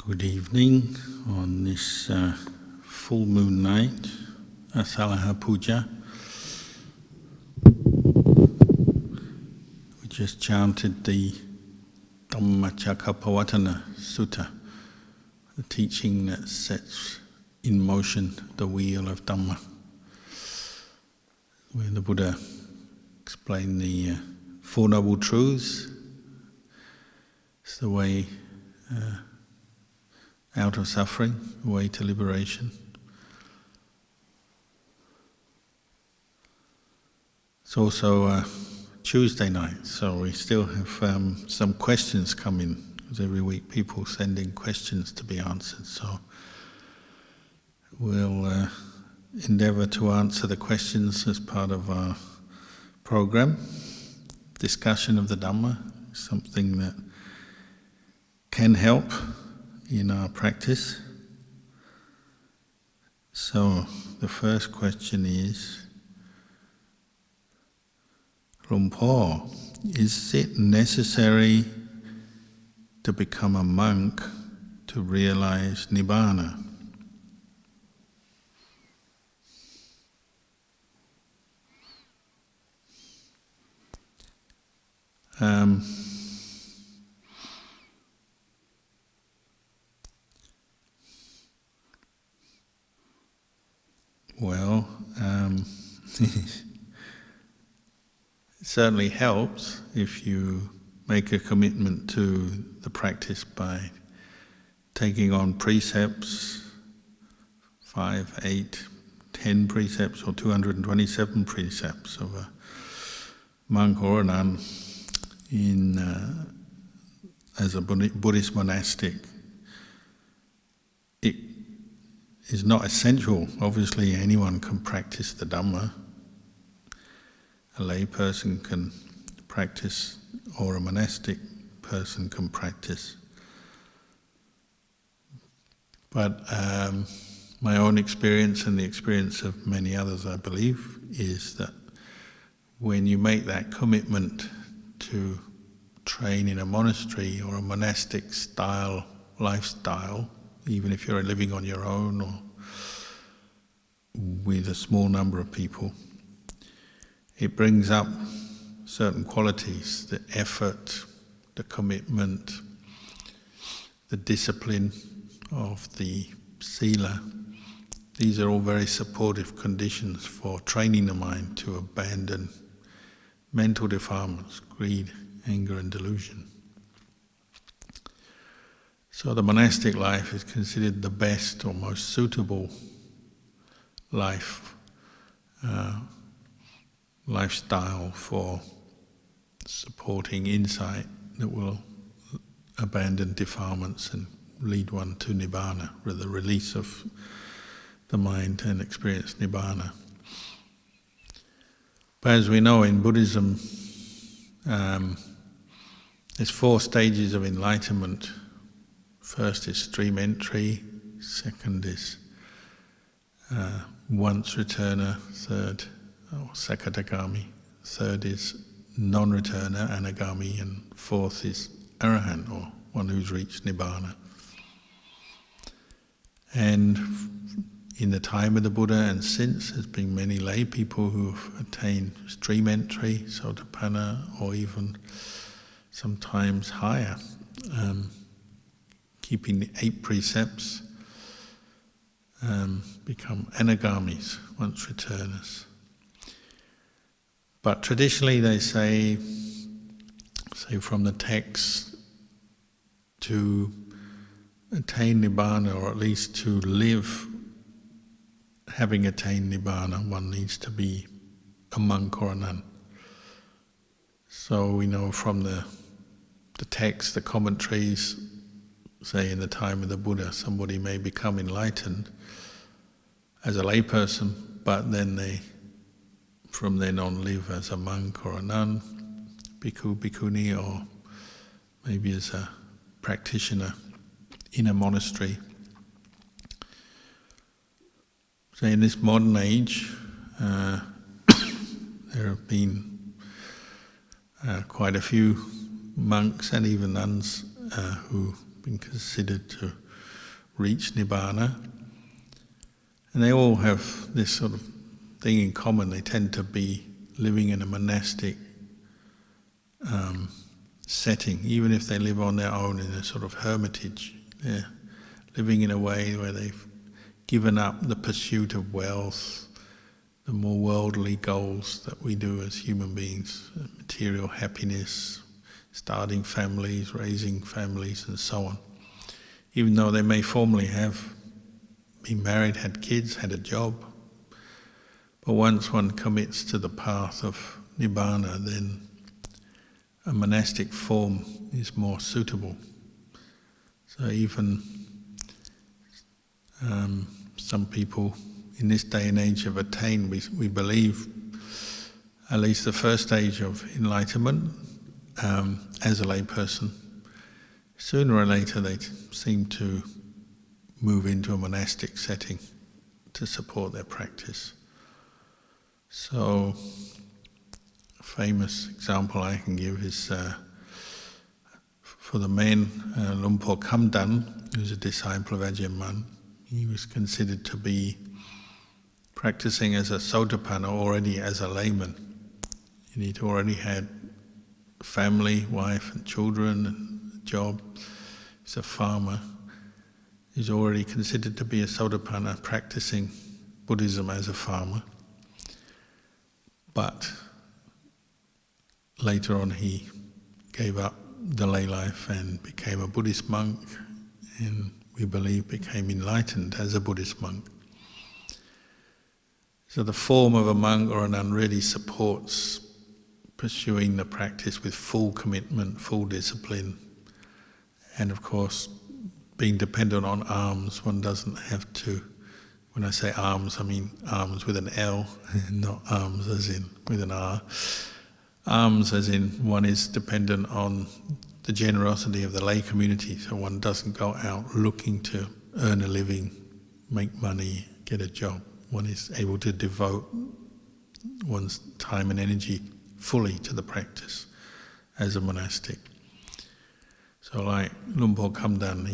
Good evening on this full moon night, Asalaha Puja. We just chanted the Dhamma Sutta, the teaching that sets in motion the wheel of Dhamma, where the Buddha explained the Four Noble Truths. It's the way out of suffering, the way to liberation. It's also Tuesday night, so we still have some questions coming, because every week people send in questions to be answered, so we'll endeavour to answer the questions as part of our program. Discussion of the Dhamma is something that can help in our practice. So the first question is, Luang Por, is it necessary to become a monk to realize Nibbana? Well, it certainly helps if you make a commitment to the practice by taking on precepts, 5, 8, 10 precepts or 227 precepts of a monk or a nun as a Buddhist monastic. It is not essential. Obviously anyone can practice the Dhamma. A lay person can practice, or a monastic person can practice. But my own experience and the experience of many others, I believe, is that when you make that commitment to train in a monastery or a monastic style lifestyle, even if you're living on your own or with a small number of people, it brings up certain qualities, the effort, the commitment, the discipline of the sila. These are all very supportive conditions for training the mind to abandon mental defilements, greed, anger and delusion. So the monastic life is considered the best or most suitable lifestyle for supporting insight that will abandon defilements and lead one to Nibbana, or the release of the mind and experience Nibbana. But as we know in Buddhism, there's 4 stages of enlightenment. First is stream entry, second is once returner, third, Sakadagami, third is non-returner, Anagami, and fourth is Arahant, or one who's reached Nibbana. And in the time of the Buddha and since, there's been many lay people who have attained stream entry, Sotapanna, or even sometimes higher, keeping the 8 precepts, become Anagamis, once returners. But traditionally they say from the text, to attain Nibbana, or at least to live having attained Nibbana, one needs to be a monk or a nun. So we know from the text, the commentaries, say in the time of the Buddha, somebody may become enlightened as a layperson, but then they from then on live as a monk or a nun, bhikkhu, bhikkhuni, or maybe as a practitioner in a monastery. So in this modern age, there have been quite a few monks and even nuns who've been considered to reach Nibbana. And they all have this sort of thing in common. They tend to be living in a monastic setting, even if they live on their own in a sort of hermitage. They're living in a way where they've given up the pursuit of wealth, the more worldly goals that we do as human beings, material happiness, starting families, raising families, and so on. Even though they may formally have been married, had kids, had a job, but once one commits to the path of Nibbana, then a monastic form is more suitable. So even some people in this day and age have attained, we believe, at least the first stage of enlightenment as a layperson. Sooner or later they seem to move into a monastic setting to support their practice. So, a famous example I can give is for the men, Lumpur Khamdan, who's a disciple of Ajahn Mun. He was considered to be practicing as a Sotapanna already as a layman. And he'd already had family, wife and children and a job. He's a farmer. He's already considered to be a Sotapanna practicing Buddhism as a farmer. But later on he gave up the lay life and became a Buddhist monk, and we believe became enlightened as a Buddhist monk. So the form of a monk or a nun really supports pursuing the practice with full commitment, full discipline, and of course being dependent on alms. One doesn't have to, when I say alms, I mean alms with an L, not alms as in with an R. Alms as in one is dependent on the generosity of the lay community, so one doesn't go out looking to earn a living, make money, get a job. One is able to devote one's time and energy fully to the practice as a monastic. So like Lumpur Khamdan,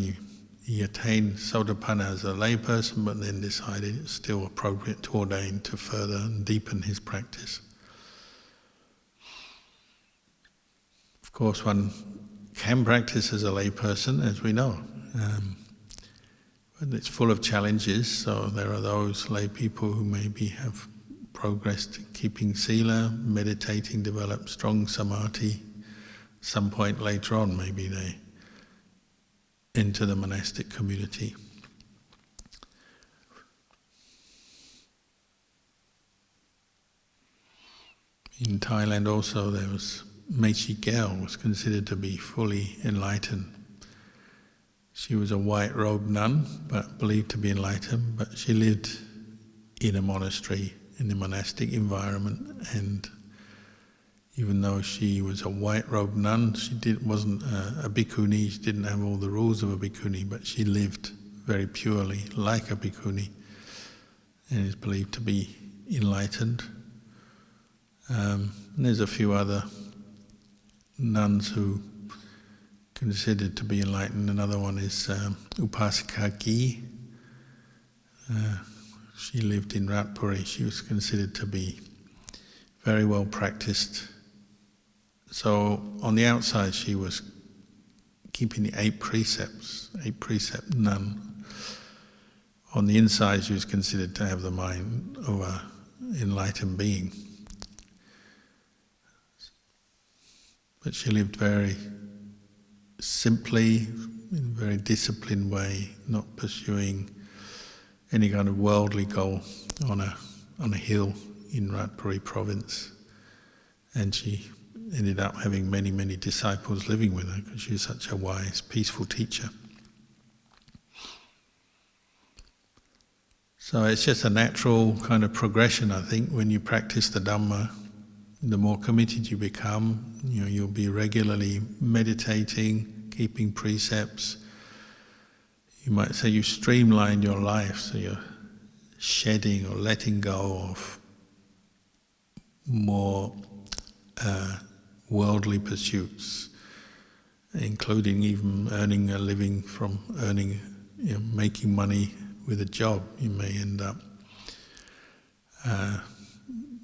he attained Sotapanna as a layperson, but then decided it's still appropriate to ordain to further and deepen his practice. Of course, one can practice as a layperson, as we know, but it's full of challenges. So there are those lay people who maybe have progressed in keeping sila, meditating, developed strong samadhi. Some point later on, maybe they enter the monastic community. In Thailand also there was Mechi Gyal, was considered to be fully enlightened. She was a white-robed nun, but believed to be enlightened, but she lived in a monastery, in a monastic environment, and even though she was a white-robed nun, she wasn't a bhikkhuni, she didn't have all the rules of a bhikkhuni, but she lived very purely like a bhikkhuni and is believed to be enlightened. And there's a few other nuns who considered to be enlightened. Another one is Upasika Gi. She lived in Ratpuri. She was considered to be very well practiced. So on the outside she was keeping the 8 precepts, 8-precept nun. On the inside she was considered to have the mind of an enlightened being. But she lived very simply, in a very disciplined way, not pursuing any kind of worldly goal on a hill in Ratpuri province. And she ended up having many, many disciples living with her because she was such a wise, peaceful teacher. So it's just a natural kind of progression, I think, when you practice the Dhamma. The more committed you become, you'll be regularly meditating, keeping precepts. You might say you streamline your life, so you're shedding or letting go of more worldly pursuits, including even earning a living from earning making money with a job. You may end up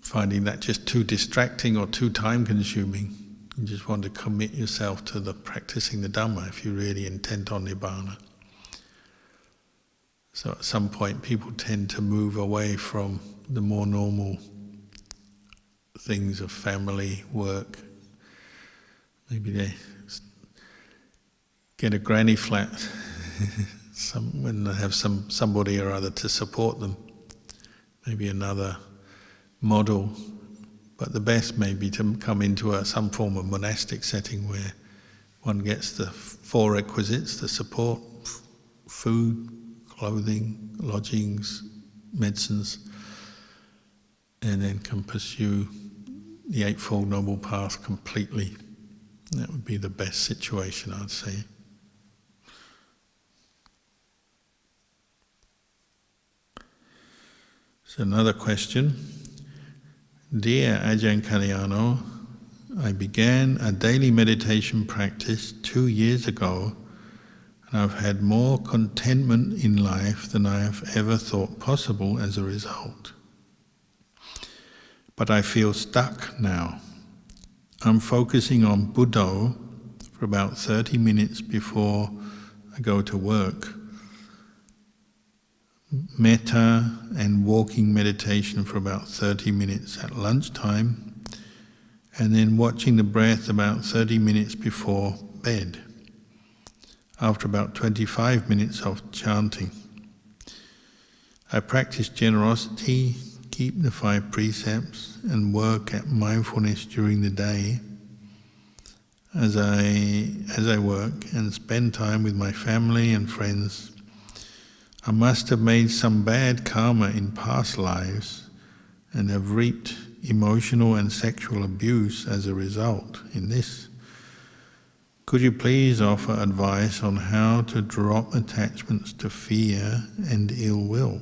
finding that just too distracting or too time-consuming. You just want to commit yourself to the practicing the Dhamma if you're really intent on Nibbana. So at some point people tend to move away from the more normal things of family, work. Maybe they get a granny flat when they have somebody or other to support them. Maybe another model. But the best may be to come into some form of monastic setting where one gets the four requisites, the support, food, clothing, lodgings, medicines, and then can pursue the Eightfold Noble Path completely. That would be the best situation, I'd say. So another question. Dear Ajahn Kalyano, I began a daily meditation practice 2 years ago, and I've had more contentment in life than I have ever thought possible as a result. But I feel stuck now. I'm focusing on Buddho for about 30 minutes before I go to work, metta and walking meditation for about 30 minutes at lunchtime, and then watching the breath about 30 minutes before bed, after about 25 minutes of chanting. I practice generosity, keep the 5 precepts, and work at mindfulness during the day as I work and spend time with my family and friends. I must have made some bad karma in past lives and have reaped emotional and sexual abuse as a result in this. Could you please offer advice on how to drop attachments to fear and ill will?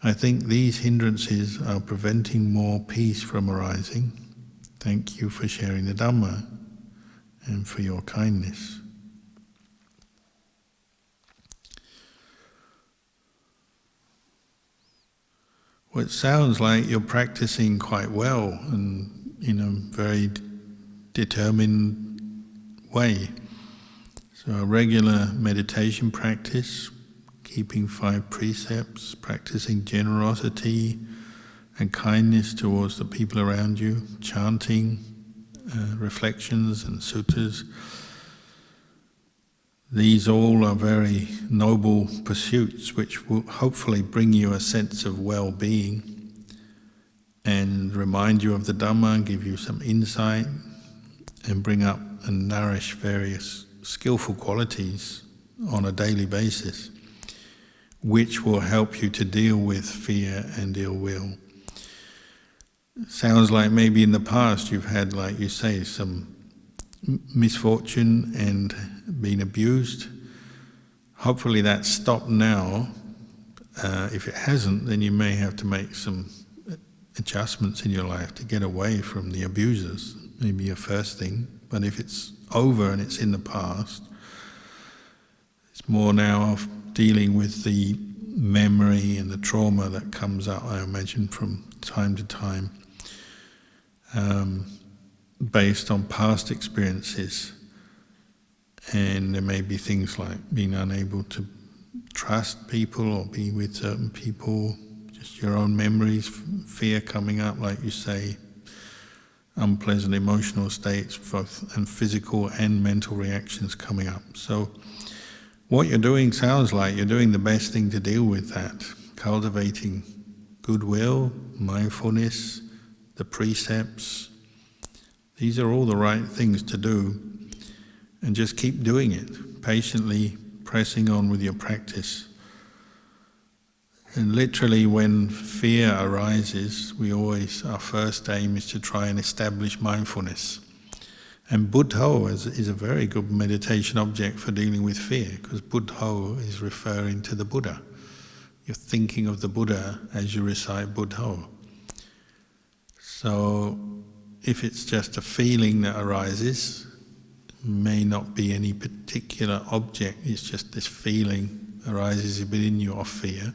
I think these hindrances are preventing more peace from arising. Thank you for sharing the Dhamma and for your kindness. Well, it sounds like you're practicing quite well and in a very determined way. So a regular meditation practice, keeping 5 precepts, practicing generosity and kindness towards the people around you, chanting reflections and suttas. These all are very noble pursuits which will hopefully bring you a sense of well-being and remind you of the Dhamma, give you some insight and bring up and nourish various skillful qualities on a daily basis, which will help you to deal with fear and ill will. It sounds like maybe in the past you've had, like you say, some misfortune and been abused. Hopefully that's stopped now. If it hasn't, then you may have to make some adjustments in your life to get away from the abusers. Maybe a first thing. But if it's over and it's in the past, it's more now of dealing with the memory and the trauma that comes up, I imagine, from time to time, based on past experiences. And there may be things like being unable to trust people or be with certain people, just your own memories, fear coming up, like you say, unpleasant emotional states, both and physical and mental reactions coming up. So what you're doing sounds like you're doing the best thing to deal with that, cultivating goodwill, mindfulness, the precepts. These are all the right things to do, and just keep doing it, patiently pressing on with your practice. And literally when fear arises, our first aim is to try and establish mindfulness. And Buddho is a very good meditation object for dealing with fear, because Buddho is referring to the Buddha. You're thinking of the Buddha as you recite Buddho. So if it's just a feeling that arises, may not be any particular object, it's just this feeling arises within you of fear.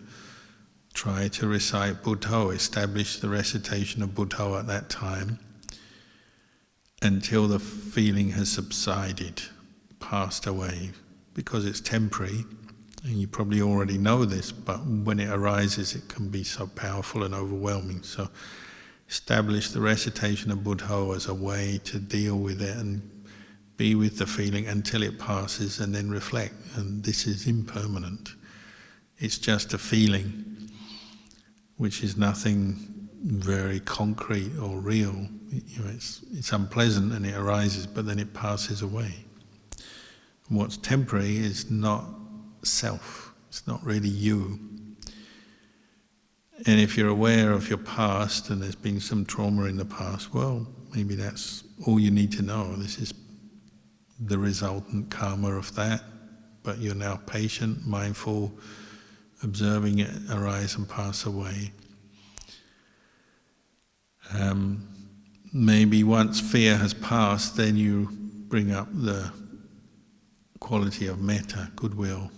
Try to recite Buddho, establish the recitation of Buddho at that time until the feeling has subsided, passed away, because it's temporary, and you probably already know this, but when it arises it can be so powerful and overwhelming. So establish the recitation of Buddho as a way to deal with it and be with the feeling until it passes, and then reflect. And this is impermanent. It's just a feeling, which is nothing very concrete or real. It's unpleasant and it arises, but then it passes away. And what's temporary is not self. It's not really you. And if you're aware of your past and there's been some trauma in the past, well, maybe that's all you need to know. This is the resultant karma of that, but you're now patient, mindful, observing it arise and pass away. Maybe once fear has passed, then you bring up the quality of metta, goodwill,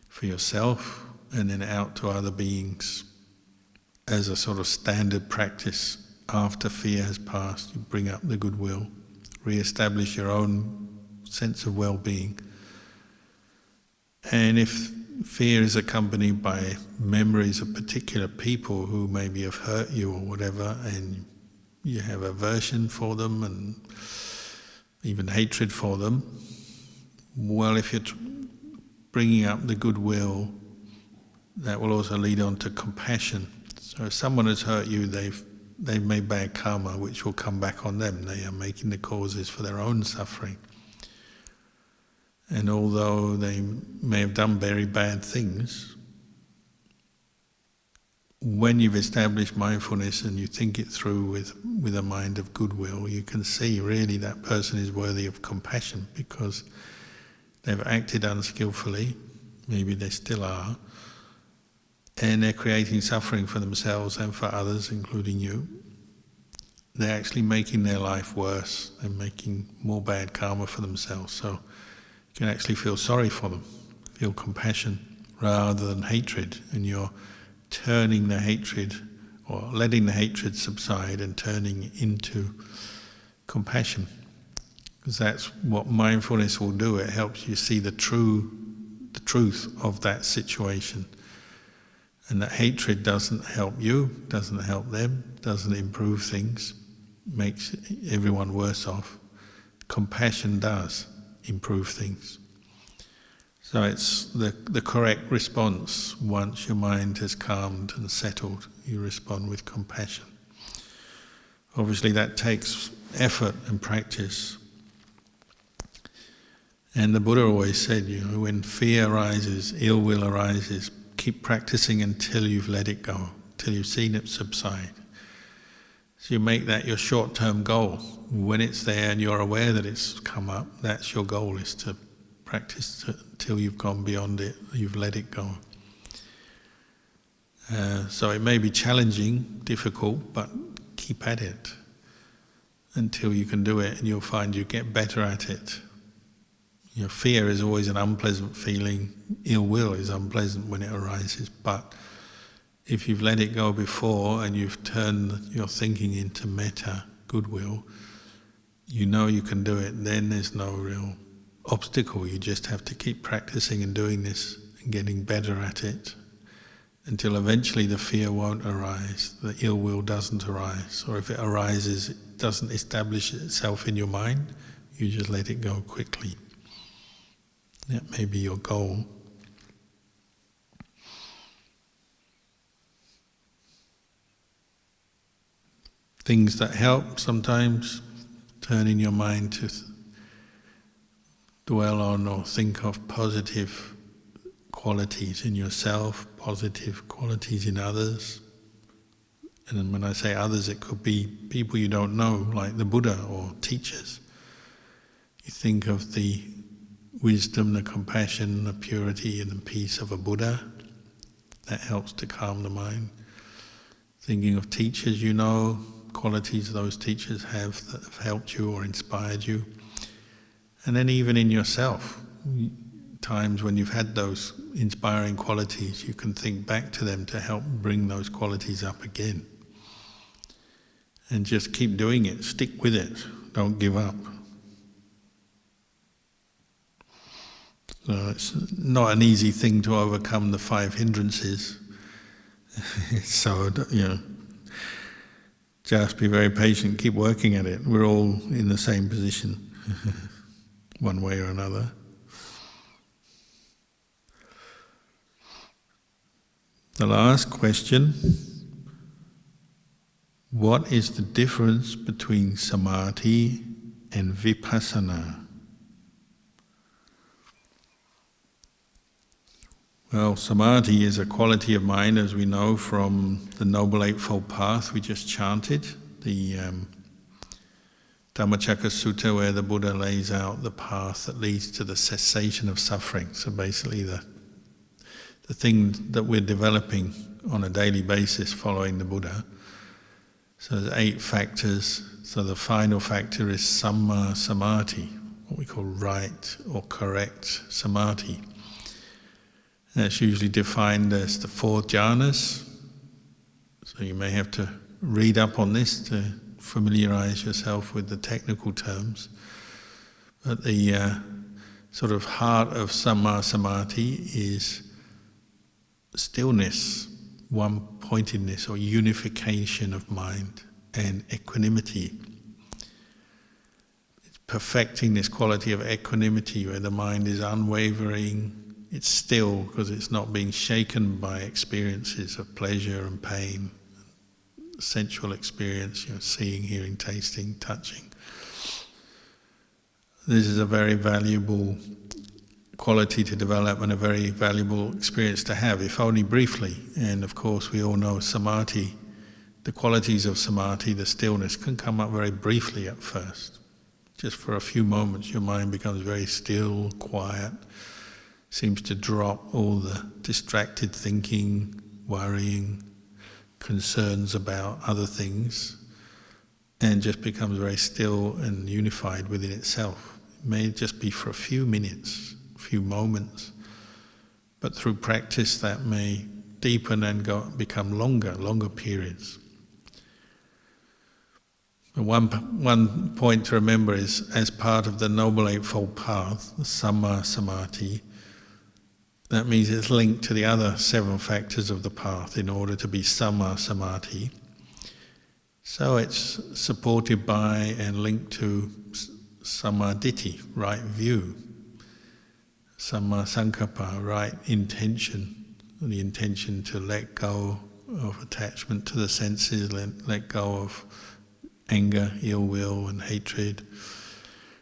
for yourself and then out to other beings as a sort of standard practice. After fear has passed, you bring up the goodwill, re-establish your own sense of well-being. And if fear is accompanied by memories of particular people who maybe have hurt you or whatever, and you have aversion for them and even hatred for them, well, if you're bringing up the goodwill, that will also lead on to compassion. So if someone has hurt you, they've made bad karma, which will come back on them. They are making the causes for their own suffering. And although they may have done very bad things, when you've established mindfulness and you think it through with a mind of goodwill, you can see really that person is worthy of compassion because they've acted unskillfully, maybe they still are, and they're creating suffering for themselves and for others, including you. They're actually making their life worse. They're making more bad karma for themselves. So you can actually feel sorry for them, feel compassion rather than hatred, and you're turning the hatred or letting the hatred subside and turning into compassion. Because that's what mindfulness will do. It helps you see the truth of that situation. And that hatred doesn't help you, doesn't help them, doesn't improve things, makes everyone worse off. Compassion does improve things. So it's the correct response. Once your mind has calmed and settled, you respond with compassion. Obviously that takes effort and practice. And the Buddha always said, when fear arises, ill will arises, keep practicing until you've let it go, till you've seen it subside. So you make that your short-term goal. When it's there and you're aware that it's come up, that's your goal, is to practice till you've gone beyond it, you've let it go. So it may be challenging, difficult, but keep at it until you can do it, and you'll find you get better at it. Fear is always an unpleasant feeling. Ill will is unpleasant when it arises. But if you've let it go before and you've turned your thinking into metta, goodwill, you know you can do it. Then there's no real obstacle. You just have to keep practicing and doing this and getting better at it until eventually the fear won't arise, the ill will doesn't arise. Or if it arises, it doesn't establish itself in your mind. You just let it go quickly. That may be your goal. Things that help sometimes, turning your mind to dwell on or think of positive qualities in yourself, positive qualities in others. And then when I say others, it could be people you don't know, like the Buddha or teachers. You think of the wisdom, the compassion, the purity and the peace of a Buddha. That helps to calm the mind. Thinking of teachers you know, qualities those teachers have that have helped you or inspired you. And then even in yourself, times when you've had those inspiring qualities, you can think back to them to help bring those qualities up again. And just keep doing it, stick with it, don't give up. So it's not an easy thing to overcome the 5 hindrances. So, just be very patient, keep working at it. We're all in the same position, one way or another. The last question: what is the difference between Samadhi and Vipassana? Well, Samadhi is a quality of mind, as we know from the Noble Eightfold Path we just chanted, the Dhammacakka Sutta, where the Buddha lays out the path that leads to the cessation of suffering. So basically the thing that we're developing on a daily basis following the Buddha. So there's 8 factors. So the final factor is Samma Samadhi, what we call right or correct Samadhi. That's usually defined as the 4 jhanas. So you may have to read up on this to familiarize yourself with the technical terms. But the sort of heart of Samma Samadhi is stillness, one-pointedness or unification of mind and equanimity. It's perfecting this quality of equanimity where the mind is unwavering. It's still because it's not being shaken by experiences of pleasure and pain, sensual experience, seeing, hearing, tasting, touching. This is a very valuable quality to develop and a very valuable experience to have, if only briefly. And of course we all know Samadhi, the qualities of Samadhi, the stillness, can come up very briefly at first. Just for a few moments your mind becomes very still, quiet, seems to drop all the distracted thinking, worrying, concerns about other things, and just becomes very still and unified within itself. It may just be for a few minutes, a few moments, but through practice that may deepen and become longer periods. One point to remember is, as part of the Noble Eightfold Path, the Samma Samadhi, that means it's linked to the other 7 factors of the path in order to be Samma Samadhi. So it's supported by and linked to Sammaditthi, right view, Samma Sankappa, right intention, the intention to let go of attachment to the senses, let go of anger, ill will and hatred.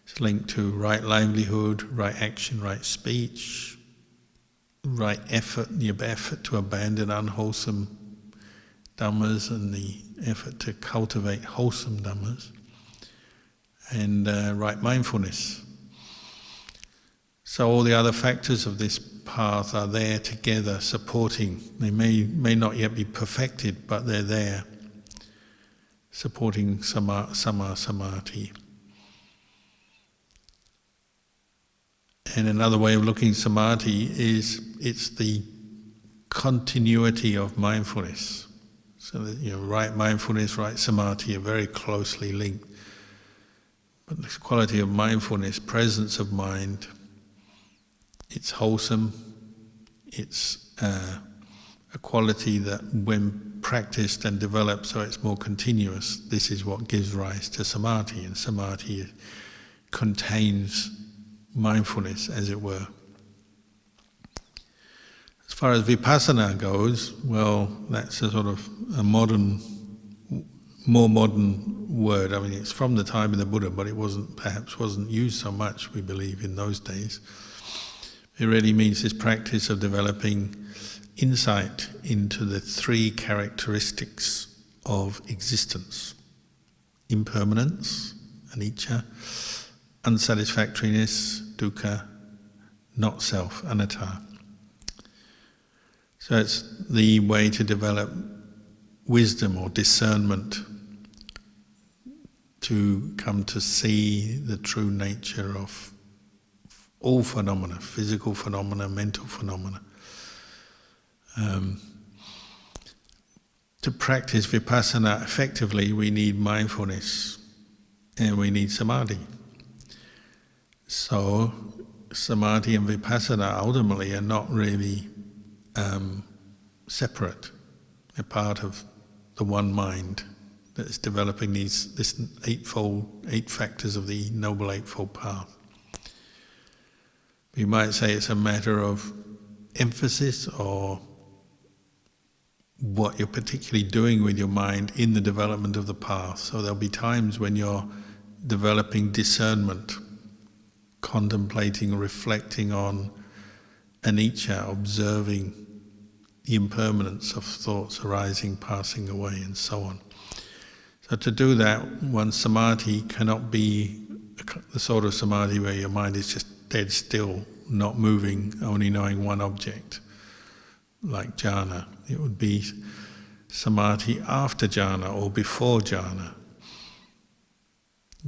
It's linked to right livelihood, right action, right speech, right effort, the effort to abandon unwholesome dhammas and the effort to cultivate wholesome dhammas, and right mindfulness. So all the other factors of this path are there together, supporting. They may not yet be perfected, but they're there, supporting Samma Samadhi. And another way of looking at Samadhi is it's the continuity of mindfulness. So that, right mindfulness, right Samadhi are very closely linked. But this quality of mindfulness, presence of mind, it's wholesome, it's a quality that when practiced and developed so it's more continuous, this is what gives rise to Samadhi, and Samadhi contains mindfulness, as it were. As far as Vipassana goes, well, that's a sort of a more modern word. I mean, it's from the time of the Buddha, but it perhaps wasn't used so much, we believe, in those days. It really means this practice of developing insight into the 3 characteristics of existence: impermanence, anicca, unsatisfactoriness, dukkha, not self, anatta. So it's the way to develop wisdom or discernment, to come to see the true nature of all phenomena, physical phenomena, mental phenomena. To practice vipassana effectively, we need mindfulness and we need samadhi. So, samadhi and vipassana ultimately are not really separate. They're part of the one mind that is developing this eight factors of the Noble Eightfold Path. You might say it's a matter of emphasis or what you're particularly doing with your mind in the development of the path. So there'll be times when you're developing discernment, contemplating, reflecting on anicca, observing the impermanence of thoughts arising, passing away, and so on. So to do that, one's samadhi cannot be the sort of samadhi where your mind is just dead still, not moving, only knowing one object, like jhana. It would be samadhi after jhana or before jhana.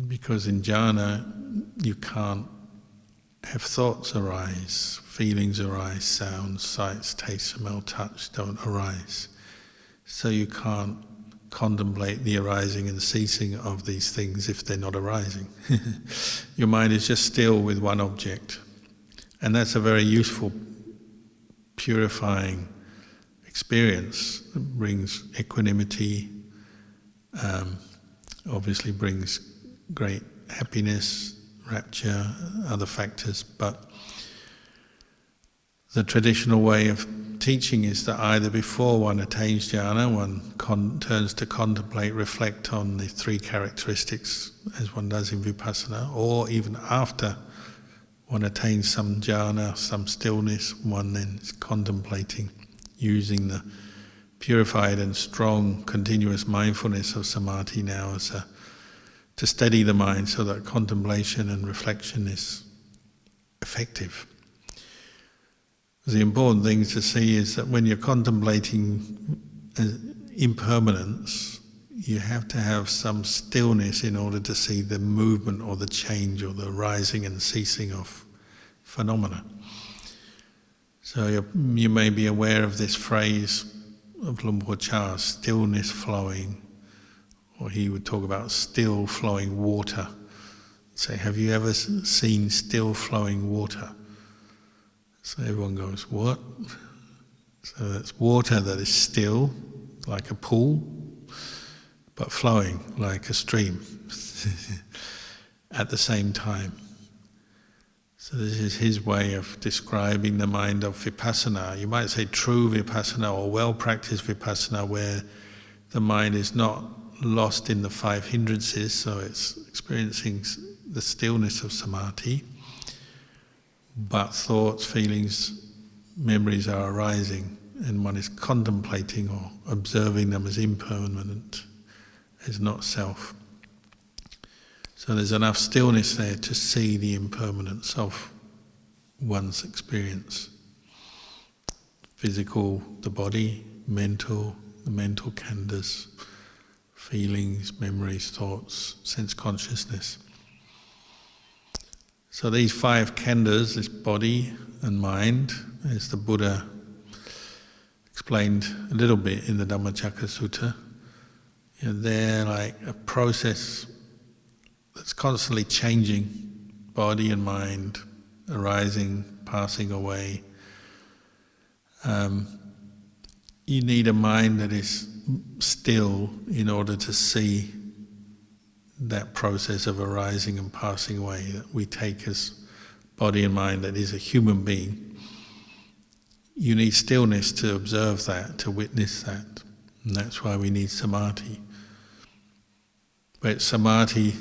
Because in jhana, you can't have thoughts arise, feelings arise, sounds, sights, taste, smell, touch don't arise. So you can't contemplate the arising and ceasing of these things if they're not arising. Your mind is just still with one object. And that's a very useful, purifying experience. It brings equanimity, obviously brings great happiness, rapture, other factors, but the traditional way of teaching is that either before one attains jhana, one turns to contemplate, reflect on the three characteristics as one does in vipassana, or even after one attains some jhana, some stillness, one then is contemplating, using the purified and strong continuous mindfulness of samadhi now as to steady the mind so that contemplation and reflection is effective. The important thing to see is that when you're contemplating impermanence, you have to have some stillness in order to see the movement or the change or the rising and ceasing of phenomena. So you may be aware of this phrase of Luang Por Chah, stillness flowing, or he would talk about still flowing water. He'd say, have you ever seen still flowing water? So everyone goes, what? So that's water that is still, like a pool, but flowing like a stream at the same time. So this is his way of describing the mind of vipassana. You might say true vipassana or well-practiced vipassana, where the mind is not lost in the five hindrances, so it's experiencing the stillness of samadhi, but thoughts, feelings, memories are arising, and one is contemplating or observing them as impermanent, as not self. So there's enough stillness there to see the impermanence of one's experience. Physical, the body; mental, the mental khandhas; feelings, memories, thoughts, sense consciousness. So these five khandhas, this body and mind, as the Buddha explained a little bit in the Dhammacakka Sutta, they're like a process that's constantly changing, body and mind, arising, passing away. You need a mind that is still in order to see that process of arising and passing away that we take as body and mind, that is a human being. You need stillness to observe that, to witness that, and that's why we need samadhi. But samadhi,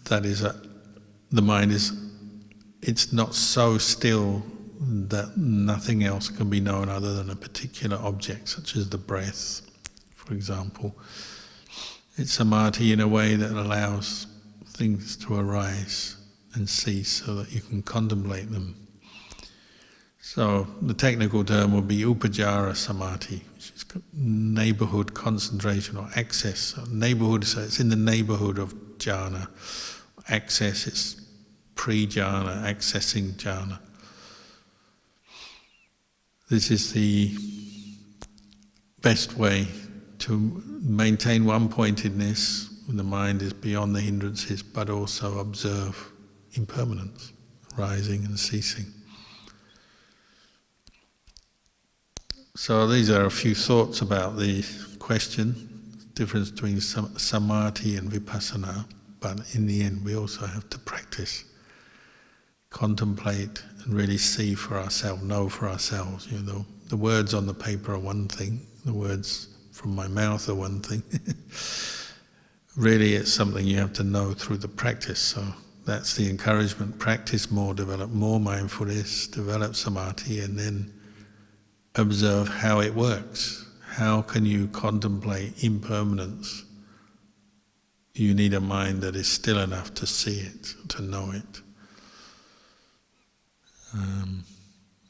that is, the mind is, it's not so still that nothing else can be known other than a particular object, such as the breath, for example. It's samadhi in a way that allows things to arise and cease so that you can contemplate them. So the technical term would be upajjhara samadhi, which is neighbourhood concentration or access. So neighbourhood, so it's in the neighbourhood of jhana. Access is pre-jhana, accessing jhana. This is the best way to maintain one-pointedness when the mind is beyond the hindrances, but also observe impermanence, rising and ceasing. So these are a few thoughts about the question, difference between samadhi and vipassana, but in the end we also have to practice, contemplate and really see for ourselves, know for ourselves. You know, the words on the paper are one thing, the words from my mouth are one thing. Really it's something you have to know through the practice, so that's the encouragement. Practice more, develop more mindfulness, develop samadhi, and then observe how it works. How can you contemplate impermanence? You need a mind that is still enough to see it, to know it.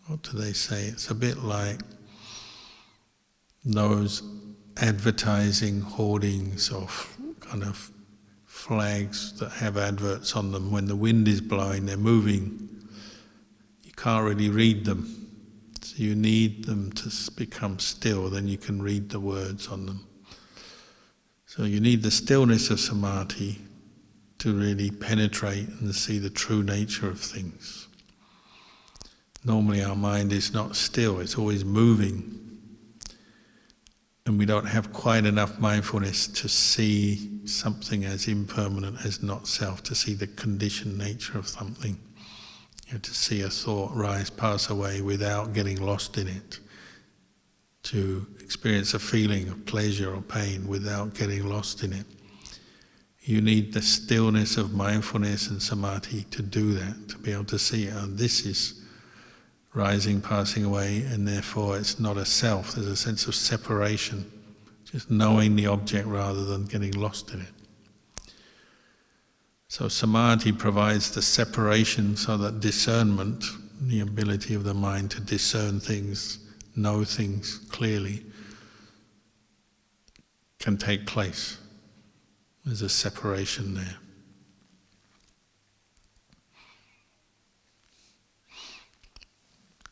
What do they say? It's a bit like those advertising hoardings of kind of flags that have adverts on them. When the wind is blowing, they're moving. You can't really read them. So you need them to become still, then you can read the words on them. So you need the stillness of samadhi to really penetrate and see the true nature of things. Normally our mind is not still, it's always moving. And we don't have quite enough mindfulness to see something as impermanent as not self, to see the conditioned nature of something. You know, to see a thought rise, pass away without getting lost in it. To experience a feeling of pleasure or pain without getting lost in it. You need the stillness of mindfulness and samadhi to do that, to be able to see, oh, this is rising, passing away, and therefore it's not a self. There's a sense of separation, just knowing the object rather than getting lost in it. So samadhi provides the separation so that discernment, the ability of the mind to discern things, know things clearly, can take place. There's a separation there.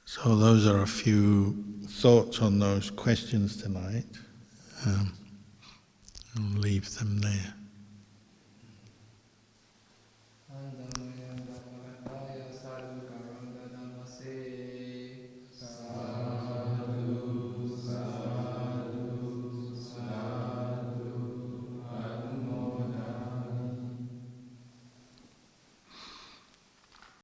So those are a few thoughts on those questions tonight. I'll leave them there.